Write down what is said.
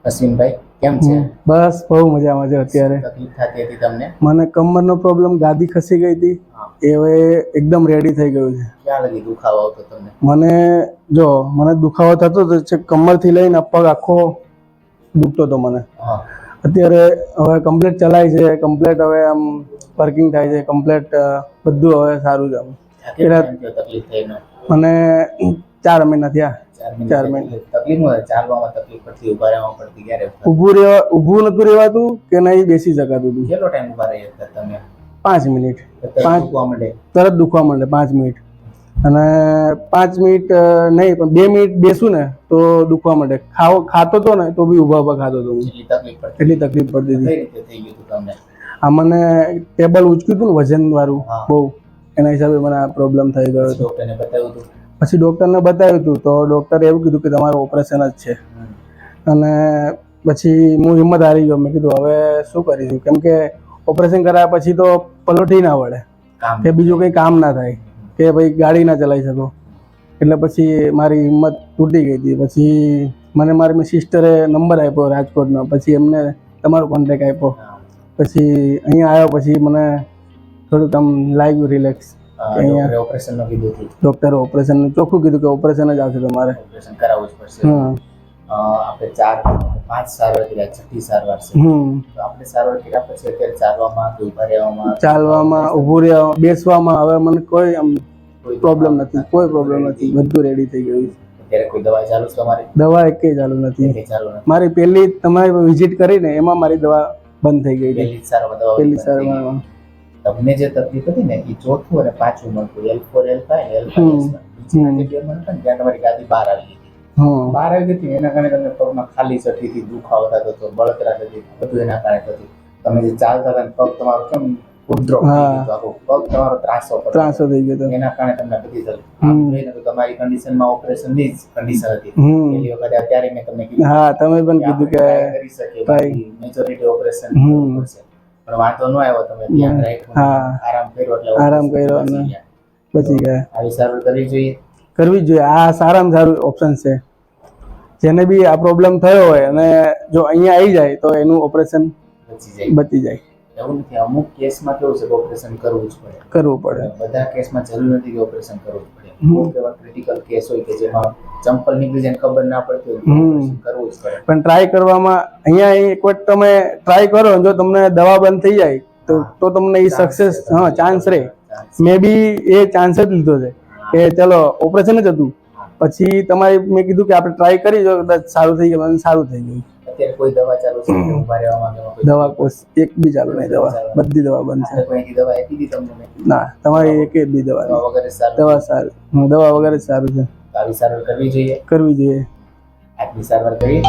અશ્વિનભાઈ કેમ છે? બસ બહુ મજામાં છે અત્યારે. તકલીફ થતી હતી તમને? મને કમરનો પ્રોબ્લેમ, ગાદી ખસી ગઈ હતી, એ હવે એકદમ રેડી થઈ ગયું છે. ક્યાં લગી દુખાવો આવતો તમને? મને દુખાવો થતો હતો, કમરથી લઈને પગ આખો દુખતો હતો મને. અત્યારે હવે કમ્પ્લીટ ચલાય છે, કમ્પ્લીટ હવે આમ વર્કિંગ થાય છે, કમ્પ્લીટ બધું હવે સારું છે. તકલીફ થઈ મને 4 મહિના થયા. 4 મહિના તકલીફ ન ચાલવામાં તકલીફ પડતી, ઉભા રહેવામાં પડતી. ક્યારે ઊભું નતું રહેવાતું કે નહીં બેસી શકાતું હતું. કેટલો ટાઈમ ઉભા રહી હતા તમે? 5 મિનિટ. તરત દુખવા માંડે 5 મિનિટ. અને 5 મિનિટ નહીં પણ 2 મિનિટ બેસું ને તો દુખવા માંડે. ખાતો તો ને તો બી ઊભા ખાતો હતો. એટલી તકલીફ પડતી હતી. આ મને ટેબલ ઉચક્યું હતું ને વજન વાળું બહુ, એના હિસાબે મને આ પ્રોબ્લેમ થઈ ગયો હતો. પછી ડૉક્ટરને બતાવ્યું હતું તો ડૉક્ટરે એવું કીધું કે તમારું ઓપરેશન જ છે. અને પછી હું હિંમત હારી ગયો. મેં કીધું હવે શું કરીશું, કેમ કે ઓપરેશન કરાયા પછી તો પલોઠી ના વળે કે બીજું કંઈ કામ ના થાય કે ભાઈ ગાડી ના ચલાવી શકો. એટલે પછી મારી હિંમત તૂટી ગઈ હતી. પછી મને મારી સિસ્ટરે નંબર આપ્યો રાજકોટનો, પછી એમને તમારો કોન્ટેક આપ્યો. પછી અહીંયા આવ્યો પછી મને થોડુંક આમ લાગ્યું રિલેક્સ. અહીંયા ઓપરેશનનું કીધું હતું ડૉક્ટરે, ઓપરેશનનું ચોખ્ખું કીધું કે ઓપરેશન જ આવશે તમારે, ઓપરેશન કરાવવું જ પડશે. આપણે 4-5 સારવાર કર્યા, 6ઠ્ઠી સારવાર છે. તો આપણે સારવાર કર્યા પછી અત્યારે ચાલવામાં કે ઉભા રહેવામાં, ઊભું રહેવામાં, બેસવામાં હવે મને કોઈ આમ પ્રોબ્લેમ નથી, કોઈ પ્રોબ્લેમ નથી. બધું રેડી થઈ ગયું છે. અત્યારે કોઈ દવા ચાલુ છે તમારી? દવા એકેય ચાલુ નથી. મારી પહેલી તમારી વિઝિટ કરીને એમાં મારી દવા બંધ થઈ ગઈ. પહેલી સારવાર તમને જે તકલીફ હતી ને એ ચોથું અને પાંચમું મળતું, L4 L5 ત્યાં તમારી ગાદી બહાર આવી ગઈ. બહાર આવી ગઈ એના કારણે તમને પગમાં ખાલી ચઠ્ઠીથી દુખાવો થતો હતો, બળતરા થતી, બધું એના કારણે થતું. તમે જે ચાલતા હતા પગ તમારો કેમ ઉપદ્રવ થઈ ગયો, પગ તમારો ત્રાસો થઈ ગયો, એના કારણે તમને બધી તકલીફ. તમારી કન્ડિશનમાં ઓપરેશનની જ કન્ડિશન હતી પેલી વખતે. અત્યારે મેં તમને કીધું, તમે પણ કીધું કે કરી શકે મેજોરિટી ઓપરેશન કરશે, પણ વાંધો ન આવ્યો. તમે ધ્યાન રાખ્યું, આરામ કર્યો, એટલે આરામ કર્યો અને બચી ગયા. આવી સારવાર કરવી જોઈએ. આ સારામાં સારું ઓપ્શન છે. જેને બી આ પ્રોબ્લેમ થયો હોય અને જો અહીંયા આવી જાય તો એનું ઓપરેશન બચી જાય. એવું નથી, અમુક કેસમાં કેવું છે કે ઓપરેશન કરવું પડે. બધા કેસમાં જરૂર નથી કે ઓપરેશન કરવું જ પડે. અમુક એવા ક્રિટિકલ કેસ હોય કે જેમાં ચંપલ નીકળી જાય ખબર ના પડતી હોય, ઓપરેશન કરવું જ પડે. પણ ટ્રાય કરવામાં અહીંયા એક વખત તમે ટ્રાય કરો, જો તમને દવા બંધ થઈ જાય તો તમને એ સક્સેસ ચાન્સ રહે. મેં બી એ ચાન્સ જ લીધો છે કે ચલો ઓપરેશન જ હતું. પછી મેં કીધું કે આપણે ટ્રાય કરી જો કદાચ સારું થઈ ગયું, સારું થઈ ગયું. અત્યારે કોઈ દવા ચાલુ છે ઉભા રહેવામાં? દવા એક બી ચાલુ નહીં. બધી દવા બંધ છે. દવા આપી દીધી તમને? ના, તમારી એક બી દવા વગર દવા વગર જ સારું છે. આવી સારવાર કરવી જોઈએ. કરવી જોઈએ. આજની સારવાર કરી.